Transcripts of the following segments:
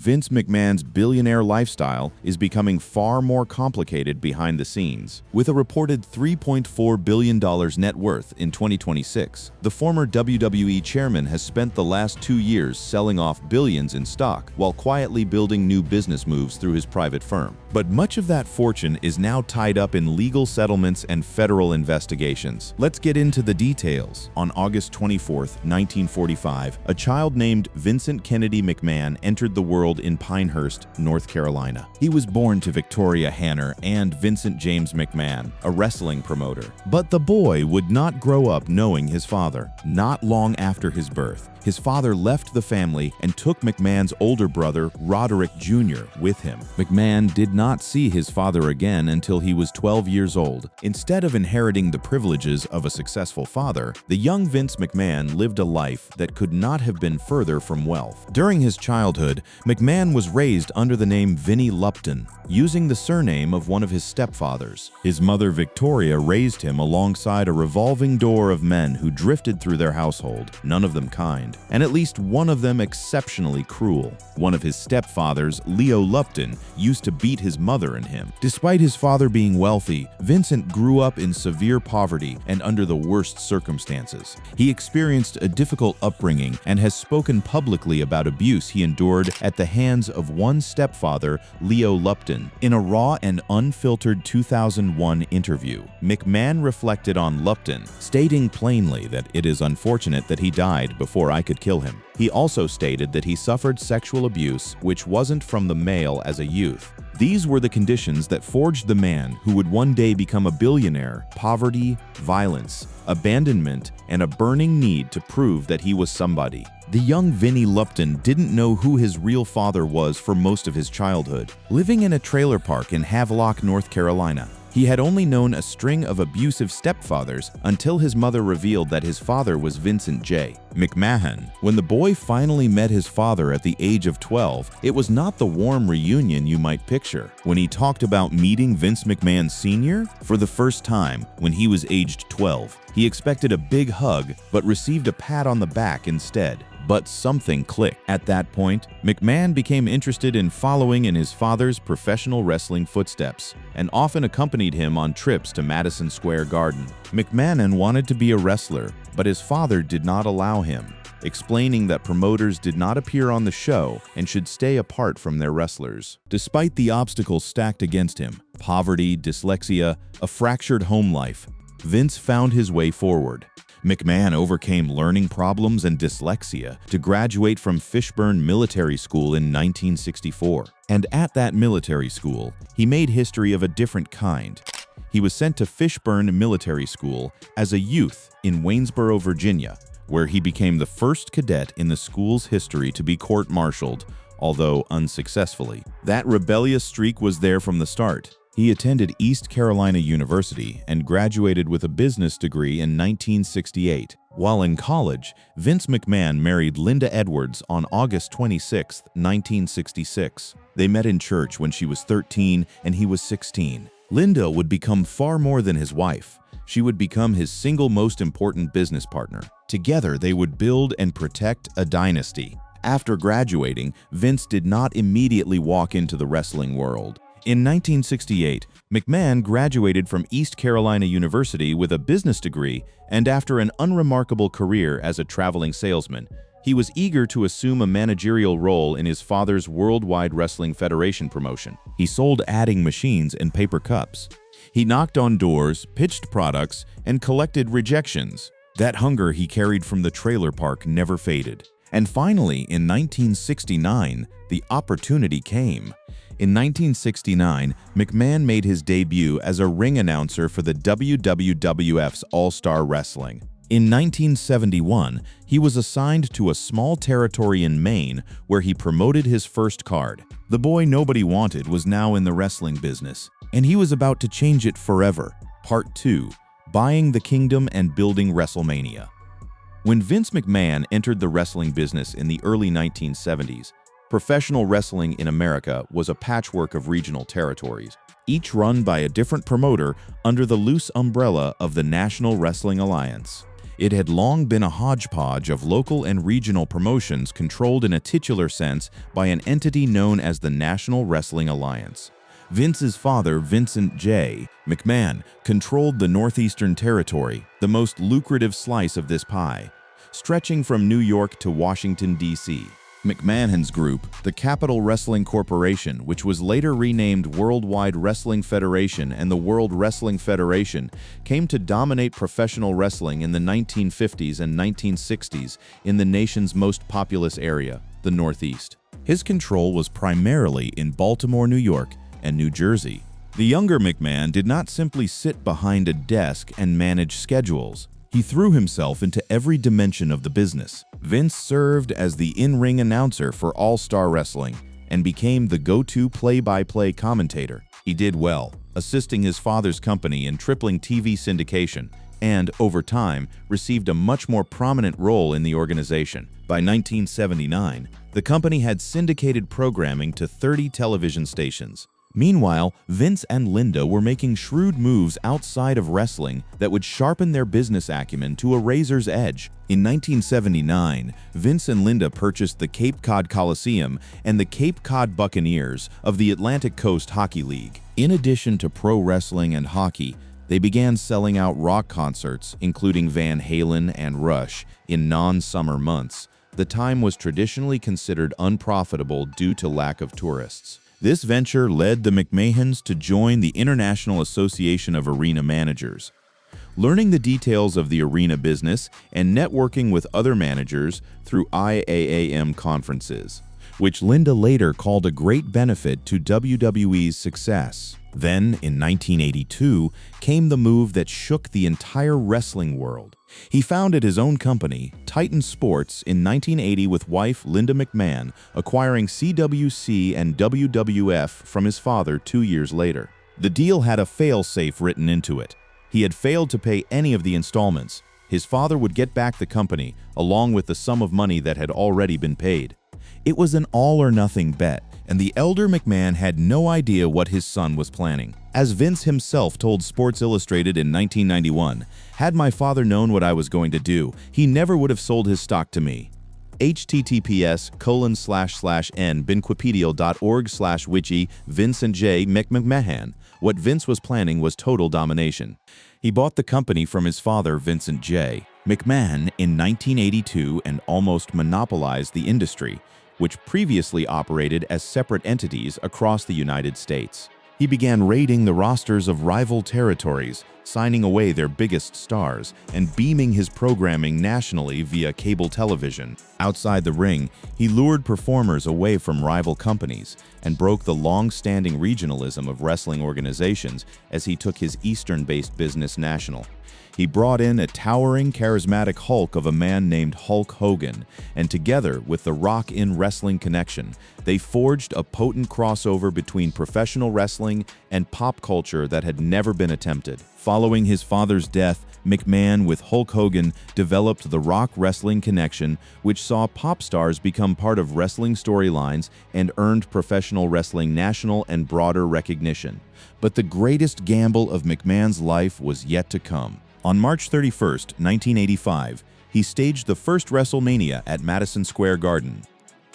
Vince McMahon's billionaire lifestyle is becoming far more complicated behind the scenes. With a reported $3.4 billion net worth in 2026, the former WWE chairman has spent the last 2 years selling off billions in stock while quietly building new business moves through his private firm. But much of that fortune is now tied up in legal settlements and federal investigations. Let's get into the details. On August 24, 1945, a child named Vincent Kennedy McMahon entered the world in Pinehurst, North Carolina. He was born to Victoria Hanner and Vincent James McMahon, a wrestling promoter. But the boy would not grow up knowing his father. Not long after his birth, his father left the family and took McMahon's older brother, Roderick Jr., with him. McMahon did not see his father again until he was 12 years old. Instead of inheriting the privileges of a successful father, the young Vince McMahon lived a life that could not have been further from wealth. During his childhood, McMahon was raised under the name Vinnie Lupton, using the surname of one of his stepfathers. His mother, Victoria, raised him alongside a revolving door of men who drifted through their household, none of them kind, and at least one of them exceptionally cruel. One of his stepfathers, Leo Lupton, used to beat his mother and him. Despite his father being wealthy, Vincent grew up in severe poverty and under the worst circumstances. He experienced a difficult upbringing and has spoken publicly about abuse he endured at the hands of one stepfather, Leo Lupton. In a raw and unfiltered 2001 interview, McMahon reflected on Lupton, stating plainly that it is unfortunate that he died before I could kill him. He also stated that he suffered sexual abuse which wasn't from the male as a youth. These were the conditions that forged the man who would one day become a billionaire: poverty, violence, abandonment, and a burning need to prove that he was somebody. The young Vinnie Lupton didn't know who his real father was for most of his childhood. Living in a trailer park in Havelock, North Carolina, he had only known a string of abusive stepfathers until his mother revealed that his father was Vincent J. McMahon. When the boy finally met his father at the age of 12, it was not the warm reunion you might picture. When he talked about meeting Vince McMahon Sr. for the first time when he was aged 12, he expected a big hug but received a pat on the back instead. But something clicked. At that point, McMahon became interested in following in his father's professional wrestling footsteps and often accompanied him on trips to Madison Square Garden. McMahon wanted to be a wrestler, but his father did not allow him, explaining that promoters did not appear on the show and should stay apart from their wrestlers. Despite the obstacles stacked against him, poverty, dyslexia, a fractured home life, Vince found his way forward. McMahon overcame learning problems and dyslexia to graduate from Fishburne Military School in 1964. And at that military school, he made history of a different kind. He was sent to Fishburne Military School as a youth in Waynesboro, Virginia, where he became the first cadet in the school's history to be court-martialed, although unsuccessfully. That rebellious streak was there from the start. He attended East Carolina University and graduated with a business degree in 1968. While in college, Vince McMahon married Linda Edwards on August 26, 1966. They met in church when she was 13 and he was 16. Linda would become far more than his wife. She would become his single most important business partner. Together, they would build and protect a dynasty. After graduating, Vince did not immediately walk into the wrestling world. In 1968, McMahon graduated from East Carolina University with a business degree, and after an unremarkable career as a traveling salesman, he was eager to assume a managerial role in his father's Worldwide Wrestling Federation promotion. He sold adding machines and paper cups. He knocked on doors, pitched products, and collected rejections. That hunger he carried from the trailer park never faded. And finally, in 1969, the opportunity came. In 1969, McMahon made his debut as a ring announcer for the WWF's All-Star Wrestling. In 1971, he was assigned to a small territory in Maine where he promoted his first card. The boy nobody wanted was now in the wrestling business, and he was about to change it forever. Part 2: Buying the Kingdom and Building WrestleMania. When Vince McMahon entered the wrestling business in the early 1970s, professional wrestling in America was a patchwork of regional territories, each run by a different promoter under the loose umbrella of the National Wrestling Alliance. It had long been a hodgepodge of local and regional promotions controlled in a titular sense by an entity known as the National Wrestling Alliance. Vince's father, Vincent J. McMahon, controlled the Northeastern Territory, the most lucrative slice of this pie, stretching from New York to Washington, D.C. McMahon's group, the Capital Wrestling Corporation, which was later renamed Worldwide Wrestling Federation and the World Wrestling Federation, came to dominate professional wrestling in the 1950s and 1960s in the nation's most populous area, the Northeast. His control was primarily in Baltimore, New York, and New Jersey. The younger McMahon did not simply sit behind a desk and manage schedules. He threw himself into every dimension of the business. Vince served as the in-ring announcer for All-Star Wrestling and became the go-to play-by-play commentator. He did well, assisting his father's company in tripling TV syndication and, over time, received a much more prominent role in the organization. By 1979, the company had syndicated programming to 30 television stations. Meanwhile, Vince and Linda were making shrewd moves outside of wrestling that would sharpen their business acumen to a razor's edge. In 1979, Vince and Linda purchased the Cape Cod Coliseum and the Cape Cod Buccaneers of the Atlantic Coast Hockey League. In addition to pro wrestling and hockey, they began selling out rock concerts, including Van Halen and Rush, in non-summer months. The time was traditionally considered unprofitable due to lack of tourists. This venture led the McMahons to join the International Association of Arena Managers. Learning the details of the arena business and networking with other managers through IAAM conferences, which Linda later called a great benefit to WWE's success. Then, in 1982, came the move that shook the entire wrestling world. He founded his own company, Titan Sports, in 1980 with wife Linda McMahon, acquiring CWC and WWF from his father 2 years later. The deal had a fail-safe written into it. He had failed to pay any of the installments. His father would get back the company, along with the sum of money that had already been paid. It was an all-or-nothing bet, and the elder McMahon had no idea what his son was planning. As Vince himself told Sports Illustrated in 1991, "Had my father known what I was going to do, he never would have sold his stock to me." https://n.binquipedia.org/wiki Vincent J. McMahon. What Vince was planning was total domination. He bought the company from his father, Vincent J. McMahon, in 1982 and almost monopolized the industry, which previously operated as separate entities across the United States. He began raiding the rosters of rival territories, signing away their biggest stars, and beaming his programming nationally via cable television. Outside the ring, he lured performers away from rival companies and broke the long-standing regionalism of wrestling organizations as he took his Eastern-based business national. He brought in a towering, charismatic Hulk of a man named Hulk Hogan, and together with the Rock in Wrestling connection, they forged a potent crossover between professional wrestling and pop culture that had never been attempted. Following his father's death, McMahon with Hulk Hogan developed the Rock Wrestling connection, which saw pop stars become part of wrestling storylines and earned professional wrestling national and broader recognition. But the greatest gamble of McMahon's life was yet to come. On March 31, 1985, he staged the first WrestleMania at Madison Square Garden.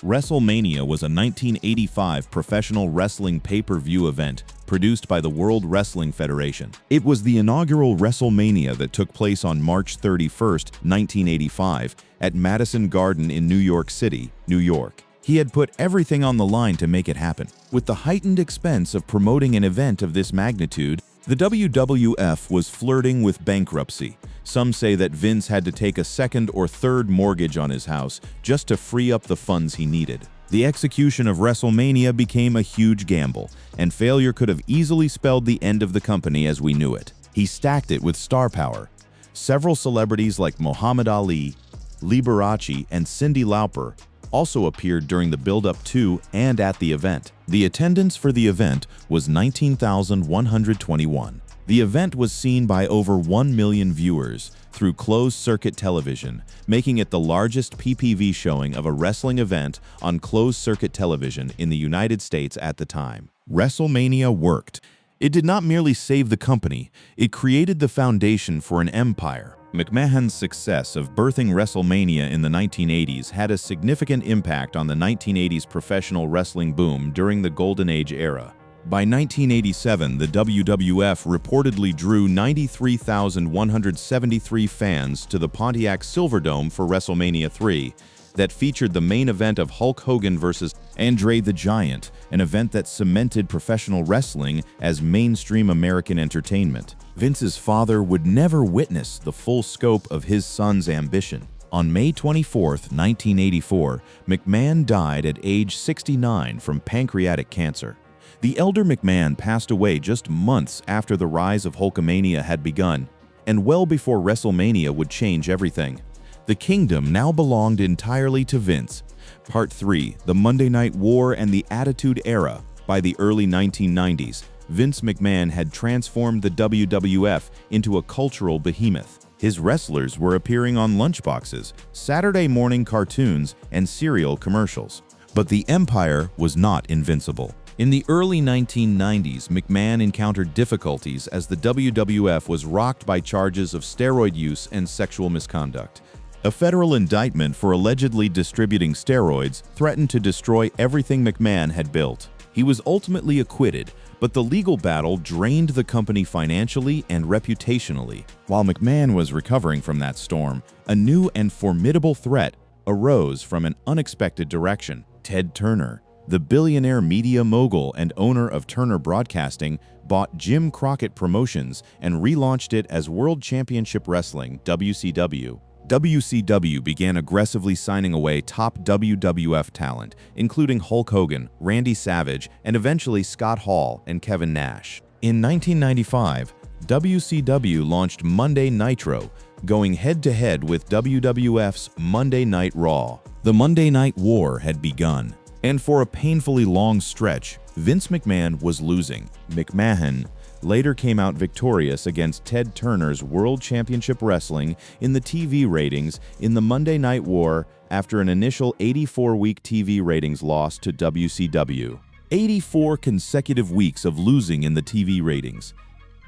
WrestleMania was a 1985 professional wrestling pay-per-view event produced by the World Wrestling Federation. It was the inaugural WrestleMania that took place on March 31, 1985, at Madison Garden in New York City, New York. He had put everything on the line to make it happen. With the heightened expense of promoting an event of this magnitude, the WWF was flirting with bankruptcy. Some say that Vince had to take a second or third mortgage on his house just to free up the funds he needed. The execution of WrestleMania became a huge gamble, and failure could have easily spelled the end of the company as we knew it. He stacked it with star power. Several celebrities like Muhammad Ali, Liberace, and Cyndi Lauper also appeared during the build-up to and at the event. The attendance for the event was 19,121. The event was seen by over 1 million viewers through closed-circuit television, making it the largest PPV showing of a wrestling event on closed-circuit television in the United States at the time. WrestleMania worked. It did not merely save the company, it created the foundation for an empire. McMahon's success of birthing WrestleMania in the 1980s had a significant impact on the 1980s professional wrestling boom during the Golden Age era. By 1987, the WWF reportedly drew 93,173 fans to the Pontiac Silverdome for WrestleMania 3, that featured the main event of Hulk Hogan versus Andre the Giant, an event that cemented professional wrestling as mainstream American entertainment. Vince's father would never witness the full scope of his son's ambition. On May 24, 1984, McMahon died at age 69 from pancreatic cancer. The elder McMahon passed away just months after the rise of Hulkamania had begun, and well before WrestleMania would change everything. The kingdom now belonged entirely to Vince. Part 3, The Monday Night War and the Attitude Era. By the early 1990s, Vince McMahon had transformed the WWF into a cultural behemoth. His wrestlers were appearing on lunchboxes, Saturday morning cartoons, and cereal commercials. But the empire was not invincible. In the early 1990s, McMahon encountered difficulties as the WWF was rocked by charges of steroid use and sexual misconduct. A federal indictment for allegedly distributing steroids threatened to destroy everything McMahon had built. He was ultimately acquitted, but the legal battle drained the company financially and reputationally. While McMahon was recovering from that storm, a new and formidable threat arose from an unexpected direction. Ted Turner, the billionaire media mogul and owner of Turner Broadcasting, bought Jim Crockett Promotions and relaunched it as World Championship Wrestling, WCW. WCW began aggressively signing away top WWF talent, including Hulk Hogan, Randy Savage, and eventually Scott Hall and Kevin Nash. In 1995, WCW launched Monday Nitro, going head-to-head with WWF's Monday Night Raw. The Monday Night War had begun, and for a painfully long stretch, Vince McMahon was losing. McMahon later came out victorious against Ted Turner's World Championship Wrestling in the TV ratings in the Monday Night War after an initial 84-week TV ratings loss to WCW. 84 consecutive weeks of losing in the TV ratings.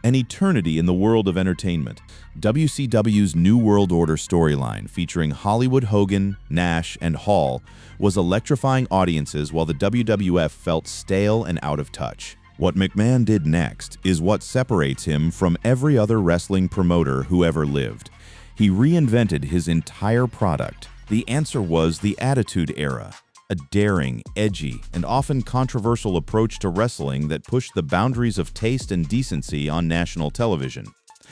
An eternity in the world of entertainment. WCW's New World Order storyline, featuring Hollywood Hogan, Nash, and Hall, was electrifying audiences while the WWF felt stale and out of touch. What McMahon did next is what separates him from every other wrestling promoter who ever lived. He reinvented his entire product. The answer was the Attitude Era, a daring, edgy, and often controversial approach to wrestling that pushed the boundaries of taste and decency on national television.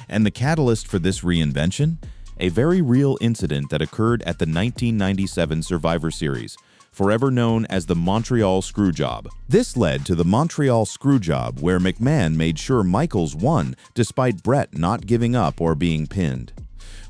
And the catalyst for this reinvention? A very real incident that occurred at the 1997 Survivor Series, forever known as the Montreal Screwjob. This led to the Montreal Screwjob, where McMahon made sure Michaels won despite Brett not giving up or being pinned.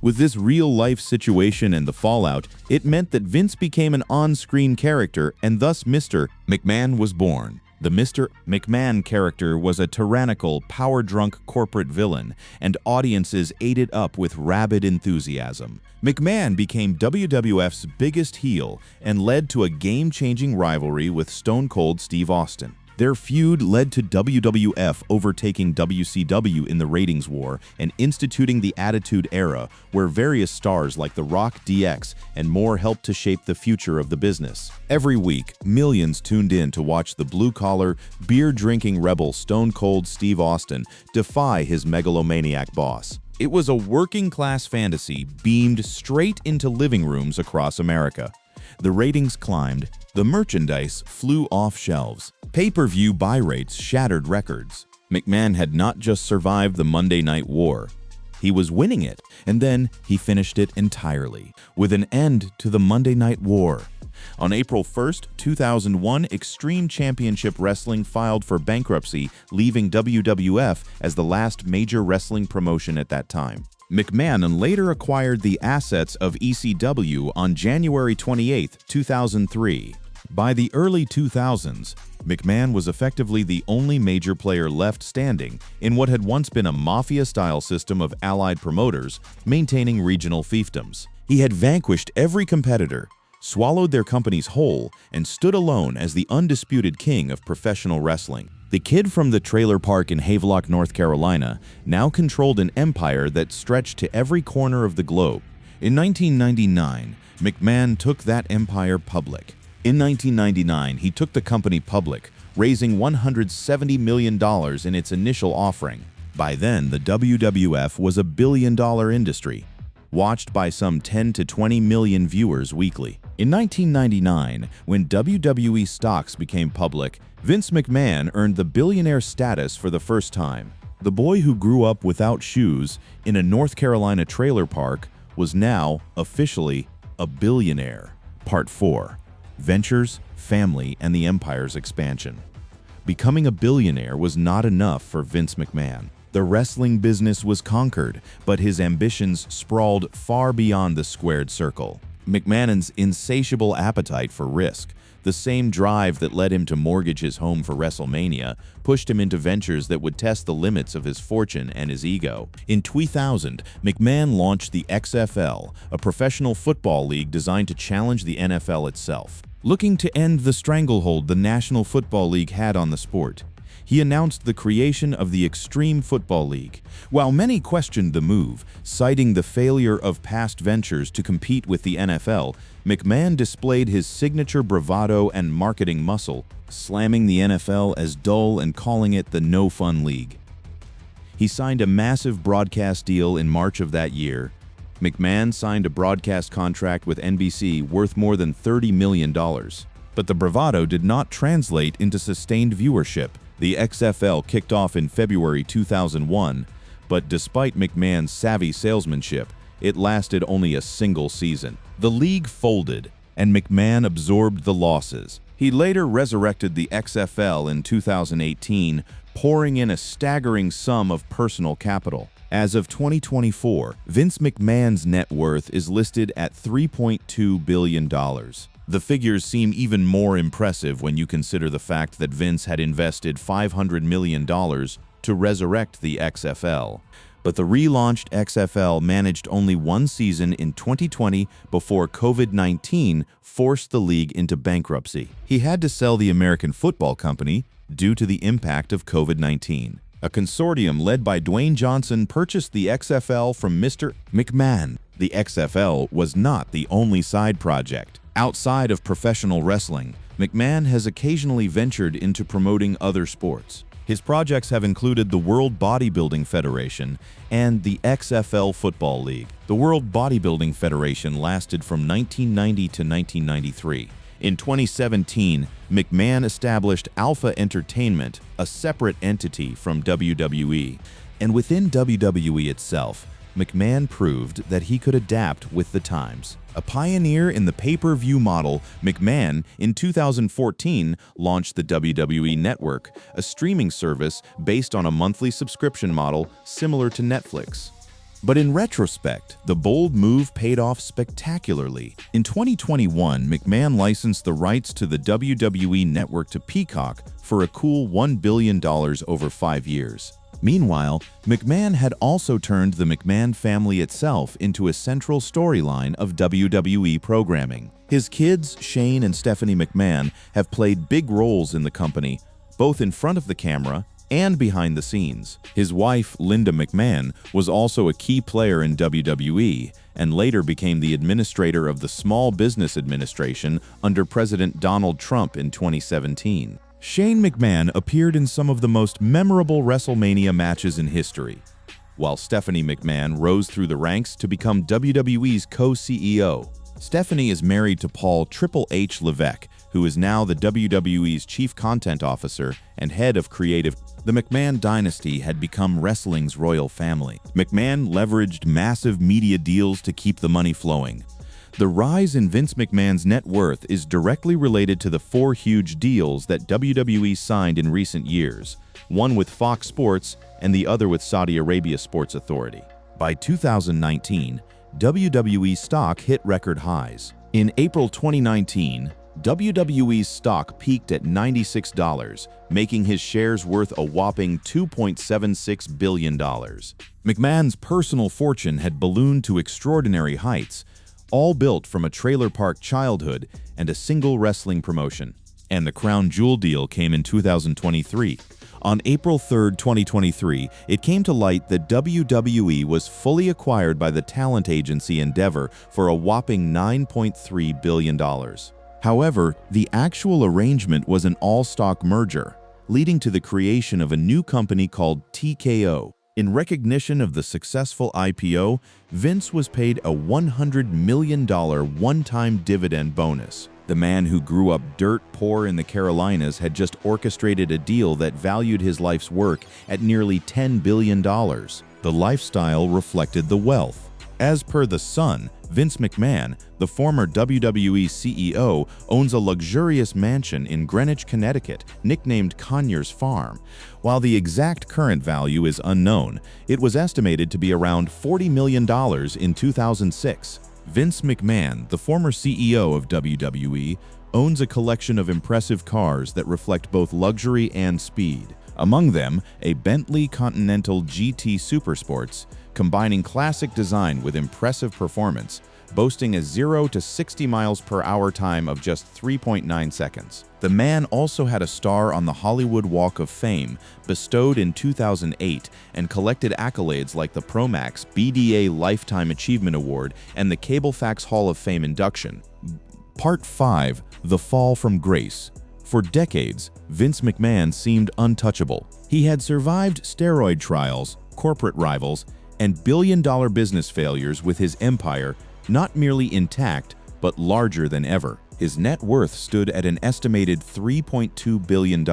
With this real-life situation and the fallout, it meant that Vince became an on-screen character, and thus Mr. McMahon was born. The Mr. McMahon character was a tyrannical, power-drunk corporate villain, and audiences ate it up with rabid enthusiasm. McMahon became WWF's biggest heel and led to a game-changing rivalry with Stone Cold Steve Austin. Their feud led to WWF overtaking WCW in the ratings war and instituting the Attitude Era, where various stars like The Rock, DX, and more helped to shape the future of the business. Every week, millions tuned in to watch the blue-collar, beer-drinking rebel Stone Cold Steve Austin defy his megalomaniac boss. It was a working-class fantasy beamed straight into living rooms across America. The ratings climbed, the merchandise flew off shelves, pay-per-view buy rates shattered records. McMahon had not just survived the Monday Night War, he was winning it, and then he finished it entirely, with an end to the Monday Night War. On April 1, 2001, Extreme Championship Wrestling filed for bankruptcy, leaving WWF as the last major wrestling promotion at that time. McMahon later acquired the assets of ECW on January 28, 2003. By the early 2000s, McMahon was effectively the only major player left standing in what had once been a mafia-style system of allied promoters maintaining regional fiefdoms. He had vanquished every competitor, swallowed their companies whole, and stood alone as the undisputed king of professional wrestling. The kid from the trailer park in Havelock, North Carolina, now controlled an empire that stretched to every corner of the globe. In 1999, McMahon took that empire public. In 1999, he took the company public, raising $170 million in its initial offering. By then, the WWF was a billion-dollar industry, watched by some 10 to 20 million viewers weekly. In 1999, when WWE stocks became public, Vince McMahon earned the billionaire status for the first time. The boy who grew up without shoes in a North Carolina trailer park was now, officially, a billionaire. Part 4. Ventures, Family, and the Empire's Expansion. Becoming a billionaire was not enough for Vince McMahon. The wrestling business was conquered, but his ambitions sprawled far beyond the squared circle. McMahon's insatiable appetite for risk, the same drive that led him to mortgage his home for WrestleMania, pushed him into ventures that would test the limits of his fortune and his ego. In 2000, McMahon launched the XFL, a professional football league designed to challenge the NFL itself. Looking to end the stranglehold the National Football League had on the sport, he announced the creation of the Extreme Football League. While many questioned the move, citing the failure of past ventures to compete with the NFL, McMahon displayed his signature bravado and marketing muscle, slamming the NFL as dull and calling it the no-fun league. He signed a massive broadcast deal in March of that year. McMahon signed a broadcast contract with NBC worth more than $30 million. But the bravado did not translate into sustained viewership. The XFL kicked off in February 2001, but despite McMahon's savvy salesmanship, it lasted only a single season. The league folded, and McMahon absorbed the losses. He later resurrected the XFL in 2018, pouring in a staggering sum of personal capital. As of 2024, Vince McMahon's net worth is listed at $3.2 billion. The figures seem even more impressive when you consider the fact that Vince had invested $500 million to resurrect the XFL. But the relaunched XFL managed only one season in 2020 before COVID-19 forced the league into bankruptcy. He had to sell the American Football Company due to the impact of COVID-19. A consortium led by Dwayne Johnson purchased the XFL from Mr. McMahon. The XFL was not the only side project. Outside of professional wrestling, McMahon has occasionally ventured into promoting other sports. His projects have included the World Bodybuilding Federation and the XFL Football League. The World Bodybuilding Federation lasted from 1990 to 1993. In 2017, McMahon established Alpha Entertainment, a separate entity from WWE. And within WWE itself, McMahon proved that he could adapt with the times. A pioneer in the pay-per-view model, McMahon, in 2014, launched the WWE Network, a streaming service based on a monthly subscription model similar to Netflix. But in retrospect, the bold move paid off spectacularly. In 2021, McMahon licensed the rights to the WWE Network to Peacock for a cool $1 billion over 5 years. Meanwhile, McMahon had also turned the McMahon family itself into a central storyline of WWE programming. His kids, Shane and Stephanie McMahon, have played big roles in the company, both in front of the camera and behind the scenes. His wife, Linda McMahon, was also a key player in WWE and later became the administrator of the Small Business Administration under President Donald Trump in 2017. Shane McMahon appeared in some of the most memorable WrestleMania matches in history, while Stephanie McMahon rose through the ranks to become WWE's co-CEO. Stephanie is married to Paul Triple H Levesque, who is now the WWE's chief content officer and head of creative. The McMahon dynasty had become wrestling's royal family. McMahon leveraged massive media deals to keep the money flowing. The rise in Vince McMahon's net worth is directly related to the 4 huge deals that WWE signed in recent years, one with Fox Sports and the other with Saudi Arabia Sports Authority. By 2019, WWE stock hit record highs. In April 2019, WWE's stock peaked at $96, making his shares worth a whopping $2.76 billion. McMahon's personal fortune had ballooned to extraordinary heights, all built from a trailer park childhood and a single wrestling promotion. And the crown jewel deal came in 2023, On April 3, 2023, it came to light that WWE was fully acquired by the talent agency Endeavor for a whopping $9.3 billion. However, the actual arrangement was an all-stock merger, leading to the creation of a new company called TKO. In recognition of the successful IPO, Vince was paid a $100 million one-time dividend bonus. The man who grew up dirt poor in the Carolinas had just orchestrated a deal that valued his life's work at nearly $10 billion. The lifestyle reflected the wealth. As per The Sun, Vince McMahon, the former WWE CEO, owns a luxurious mansion in Greenwich, Connecticut, nicknamed Conyers Farm. While the exact current value is unknown, it was estimated to be around $40 million in 2006. Vince McMahon, the former CEO of WWE, owns a collection of impressive cars that reflect both luxury and speed. Among them, a Bentley Continental GT Supersports, combining classic design with impressive performance, boasting a 0 to 60 miles per hour time of just 3.9 seconds. The man also had a star on the Hollywood Walk of Fame, bestowed in 2008, and collected accolades like the Promax BDA Lifetime Achievement Award and the Cablefax Hall of Fame induction. Part 5. The Fall from Grace. For decades, Vince McMahon seemed untouchable. He had survived steroid trials, corporate rivals, and billion-dollar business failures with his empire not merely intact, but larger than ever. His net worth stood at an estimated $3.2 billion.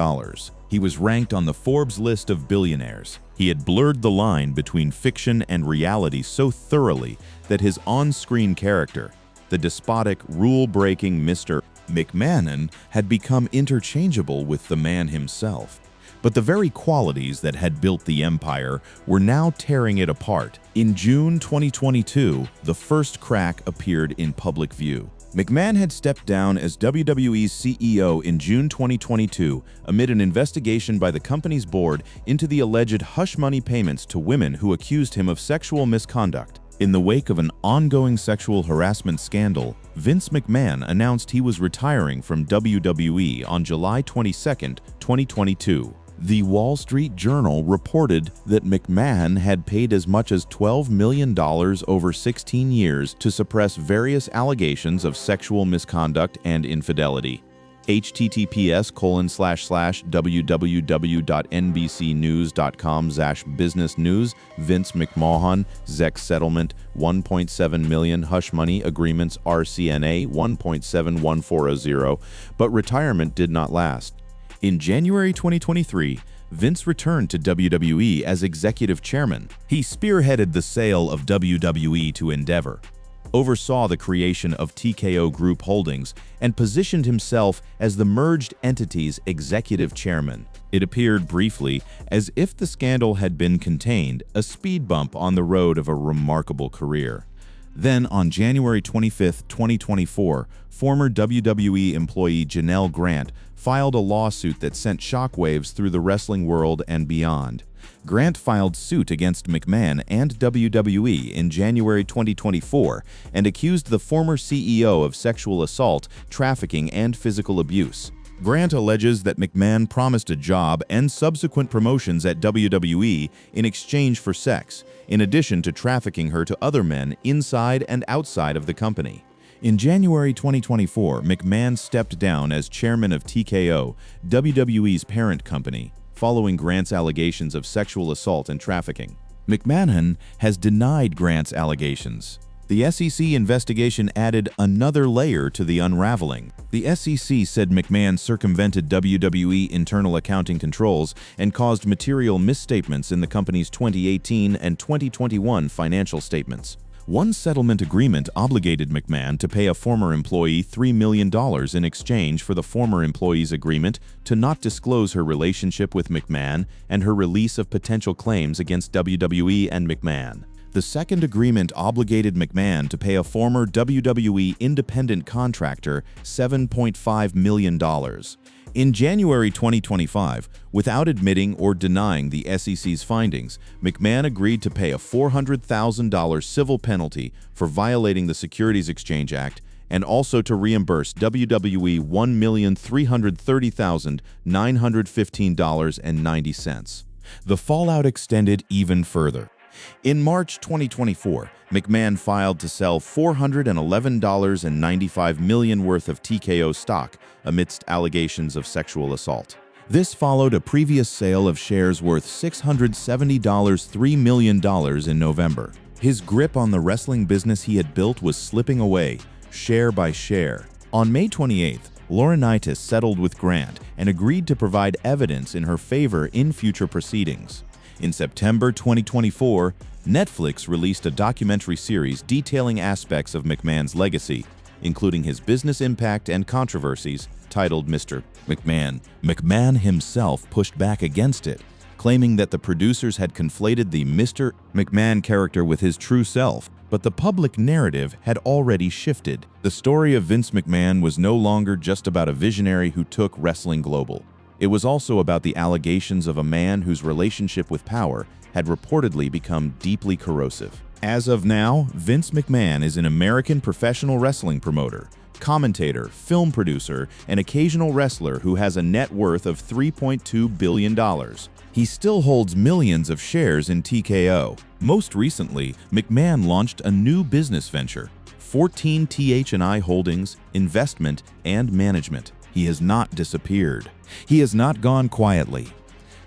He was ranked on the Forbes list of billionaires. He had blurred the line between fiction and reality so thoroughly that his on-screen character, the despotic, rule-breaking Mr. McMahon, had become interchangeable with the man himself. But the very qualities that had built the empire were now tearing it apart. In June 2022, the first crack appeared in public view. McMahon had stepped down as WWE's CEO in June 2022 amid an investigation by the company's board into the alleged hush money payments to women who accused him of sexual misconduct. In the wake of an ongoing sexual harassment scandal, Vince McMahon announced he was retiring from WWE on July 22, 2022. The Wall Street Journal reported that McMahon had paid as much as $12 million over 16 years to suppress various allegations of sexual misconduct and infidelity. https://www.nbcnews.com/business news Vince McMahon Zec settlement $1.7 million hush money agreements RCNA 1.71400, but retirement did not last. In January 2023, Vince returned to WWE as executive chairman. He spearheaded the sale of WWE to Endeavor, oversaw the creation of TKO Group Holdings, and positioned himself as the merged entity's executive chairman. It appeared briefly as if the scandal had been contained, a speed bump on the road of a remarkable career. Then, on January 25, 2024, former WWE employee Janelle Grant filed a lawsuit that sent shockwaves through the wrestling world and beyond. Grant filed suit against McMahon and WWE in January 2024 and accused the former CEO of sexual assault, trafficking, and physical abuse. Grant alleges that McMahon promised a job and subsequent promotions at WWE in exchange for sex, in addition to trafficking her to other men inside and outside of the company. In January 2024, McMahon stepped down as chairman of TKO, WWE's parent company, following Grant's allegations of sexual assault and trafficking. McMahon has denied Grant's allegations. The SEC investigation added another layer to the unraveling. The SEC said McMahon circumvented WWE internal accounting controls and caused material misstatements in the company's 2018 and 2021 financial statements. One settlement agreement obligated McMahon to pay a former employee $3 million in exchange for the former employee's agreement to not disclose her relationship with McMahon and her release of potential claims against WWE and McMahon. The second agreement obligated McMahon to pay a former WWE independent contractor $7.5 million. In January 2025, without admitting or denying the SEC's findings, McMahon agreed to pay a $400,000 civil penalty for violating the Securities Exchange Act and also to reimburse WWE $1,330,915.90. The fallout extended even further. In March 2024, McMahon filed to sell $411.95 million worth of TKO stock amidst allegations of sexual assault. This followed a previous sale of shares worth $670.3 million in November. His grip on the wrestling business he had built was slipping away, share by share. On May 28th, Laurinaitis settled with Grant and agreed to provide evidence in her favor in future proceedings. In September 2024, Netflix released a documentary series detailing aspects of McMahon's legacy, including his business impact and controversies, titled Mr. McMahon. McMahon himself pushed back against it, claiming that the producers had conflated the Mr. McMahon character with his true self, but the public narrative had already shifted. The story of Vince McMahon was no longer just about a visionary who took wrestling global. It was also about the allegations of a man whose relationship with power had reportedly become deeply corrosive. As of now, Vince McMahon is an American professional wrestling promoter, commentator, film producer, and occasional wrestler who has a net worth of $3.2 billion. He still holds millions of shares in TKO. Most recently, McMahon launched a new business venture, 14 TH&I Holdings, Investment and Management. He has not disappeared. He has not gone quietly.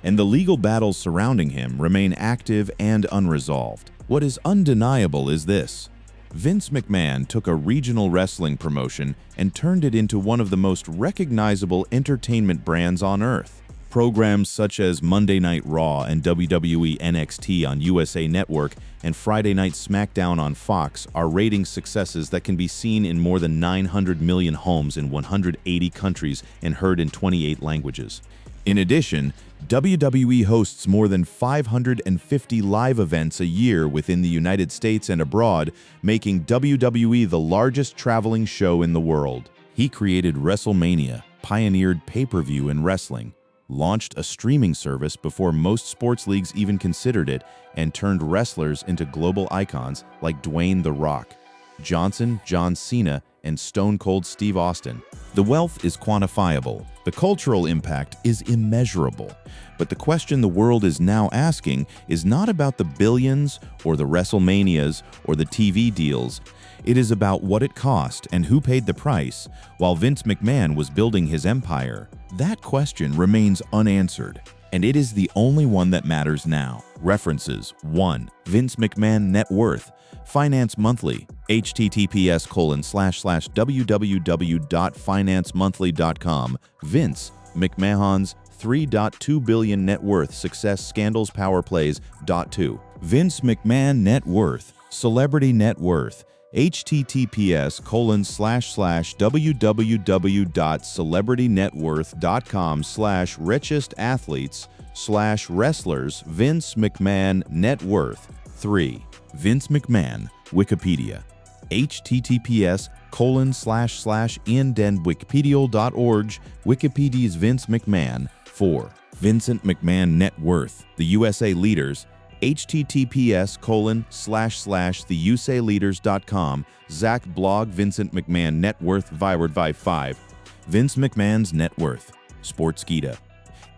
And the legal battles surrounding him remain active and unresolved. What is undeniable is this: Vince McMahon took a regional wrestling promotion and turned it into one of the most recognizable entertainment brands on earth. Programs such as Monday Night Raw and WWE NXT on USA Network and Friday Night SmackDown on Fox are ratings successes that can be seen in more than 900 million homes in 180 countries and heard in 28 languages. In addition, WWE hosts more than 550 live events a year within the United States and abroad, making WWE the largest traveling show in the world. He created WrestleMania, pioneered pay-per-view in wrestling, launched a streaming service before most sports leagues even considered it, and turned wrestlers into global icons like Dwayne "The Rock" Johnson, John Cena, and Stone Cold Steve Austin. The wealth is quantifiable. The cultural impact is immeasurable. But the question the world is now asking is not about the billions or the WrestleManias or the TV deals. It is about what it cost and who paid the price while Vince McMahon was building his empire. That question remains unanswered, and it is the only one that matters now. References: 1. Vince McMahon net worth. Finance Monthly. https://www.financemonthly.com. Vince McMahon's $3.2 billion net worth. Success, scandals, power plays. 2. Vince McMahon net worth. Celebrity net worth. https://www.celebritynetworth.com/richest athletes/wrestlers. Vince McMahon net worth. 3. Vince McMahon Wikipedia. https://indendwikipedia.org. Wikipedia's Vince McMahon. 4. Vincent McMahon net worth. The USA Leaders. https://theusaleaders.com. Zach blog. Vincent McMahon net worth. Virward 5. Vince McMahon's net worth. Sportskeeda.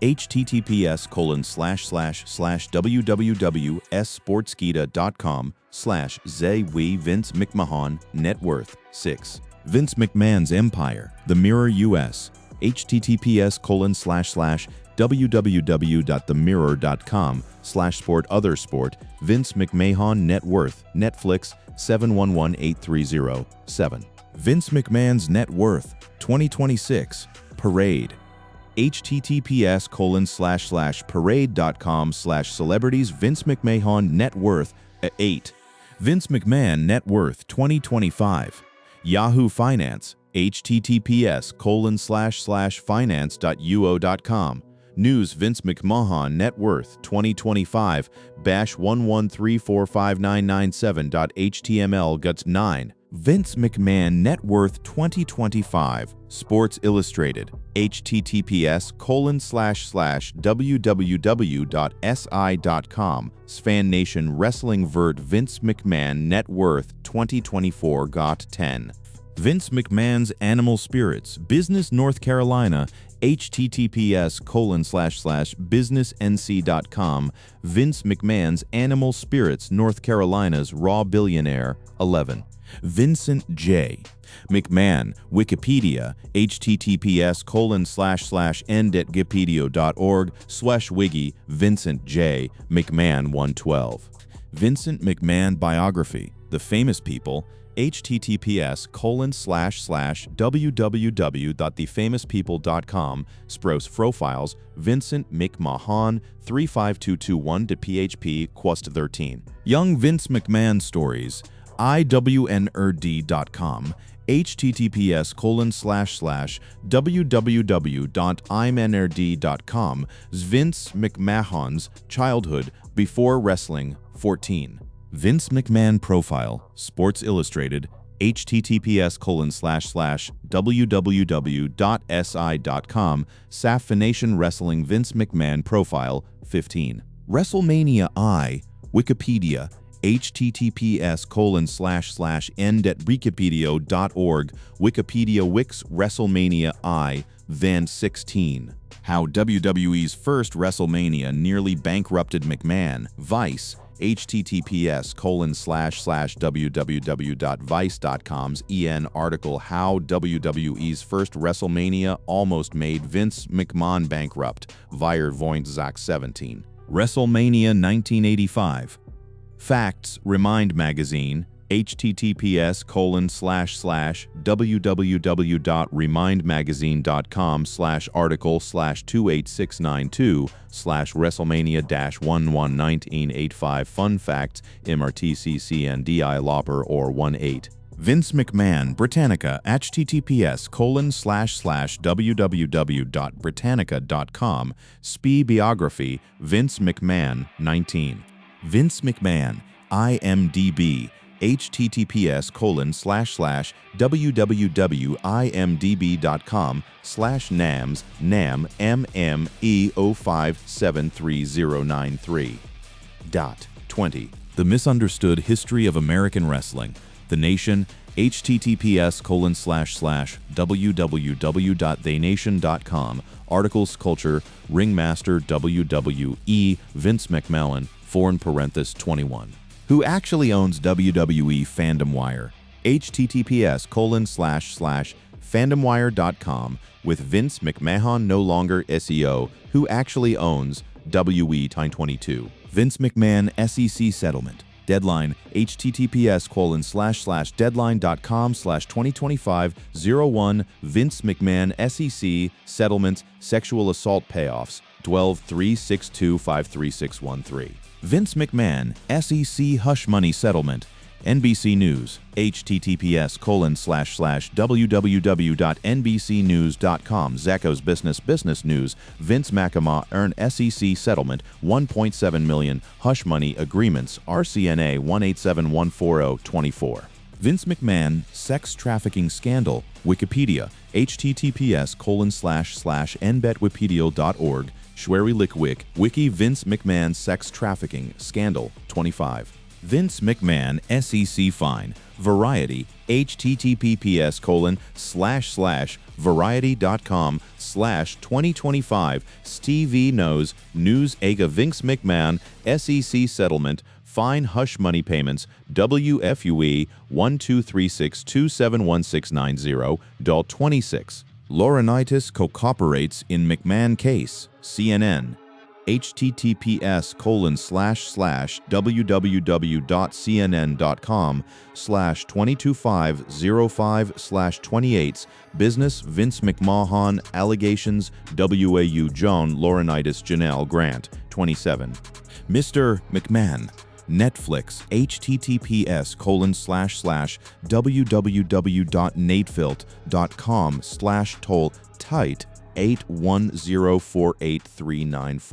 https://www.sportskeeda.com/ZW Vince McMahon net worth. 6. Vince McMahon's empire. The Mirror US. https://www.themirror.com/sport other sport. Vince McMahon net worth. Netflix 7118307. Vince McMahon's net worth 2026. Parade. https://parade.com/celebrities. Vince McMahon net worth. 8. Vince McMahon net worth 2025. Yahoo Finance. https://finance.uo.com. News. Vince McMahon net worth 2025 --1134599.html guts 9. Vince McMahon net worth 2025. Sports Illustrated. https://www.si.com. Fan Nation Wrestling Vert. Vince McMahon net worth 2024 got 10. Vince McMahon's Animal Spirits, Business North Carolina, https://businessnc.com, Vince McMahon's Animal Spirits, North Carolina's Raw Billionaire, 11. Vincent J. McMahon, Wikipedia, https://end@wikipedia.org/wiki, Vincent J. McMahon 112. Vincent McMahon Biography, The Famous People, https://www.thefamouspeople.com, Sprouse Profiles, Vincent McMahon 35221 to PHP Quest 13. Young Vince McMahon Stories, iwnerd.com, https://www.imnrd.com, Vince McMahon's Childhood Before Wrestling, 14. Vince McMahon Profile, Sports Illustrated, https://www.si.com, Safination Wrestling Vince McMahon Profile, 15. WrestleMania I, Wikipedia, https://end@wikipedia.org, Wikipedia Wix WrestleMania I, Van 16. How WWE's first WrestleMania nearly bankrupted McMahon, Vice, https://www.vice.com's EN article How WWE's first WrestleMania almost made Vince McMahon bankrupt, Voint Zach 17. WrestleMania 1985. Facts, Remind Magazine, https://www.remindmagazine.com/article/28692/WrestleMania-11 1985 Fun Facts, MRTCCNDI Lauper or 18. Vince McMahon, Britannica, https://www.britannica.com, Spee Biography, Vince McMahon, 19. Vince McMahon, IMDb, https://www.imdb.com/nams nam mme057303. 20. The Misunderstood History of American Wrestling, The Nation, https://www.thenation.com, Articles Culture, Ringmaster WWE, Vince McMahon, 21. Who actually owns WWE Fandom Wire? https://fandomwire.com, with Vince McMahon no longer SEO, who actually owns WE Time 22. Vince McMahon SEC Settlement. Deadline, https://deadline.com/2025-01 Vince McMahon SEC Settlements Sexual Assault Payoffs 12/362-53613. Vince McMahon SEC Hush Money Settlement. NBC News, https://www.nbcnews.com Zacho's Business News, Vince McMahon earned SEC settlement $1.7 million, hush money agreements, RCNA 187-140-24. Vince McMahon Sex Trafficking Scandal, Wikipedia, https://nbetwikipedia.org, Schwery Lickwick, Wiki Vince McMahon Sex Trafficking Scandal, 25. Vince McMahon SEC Fine, Variety, https://variety.com/2025 Stevie Knows News Aga Vince McMahon SEC Settlement Fine Hush Money Payments WFUE 1236271690 26. Laurinaitis co-operates in McMahon case, CNN, https://www.cnn.com/202505/28 Business Vince McMahon Allegations WAU Joan Laurinaitis Janelle Grant, 27. Mr. McMahon Netflix https://www.natefilt.com/toll tight 8104839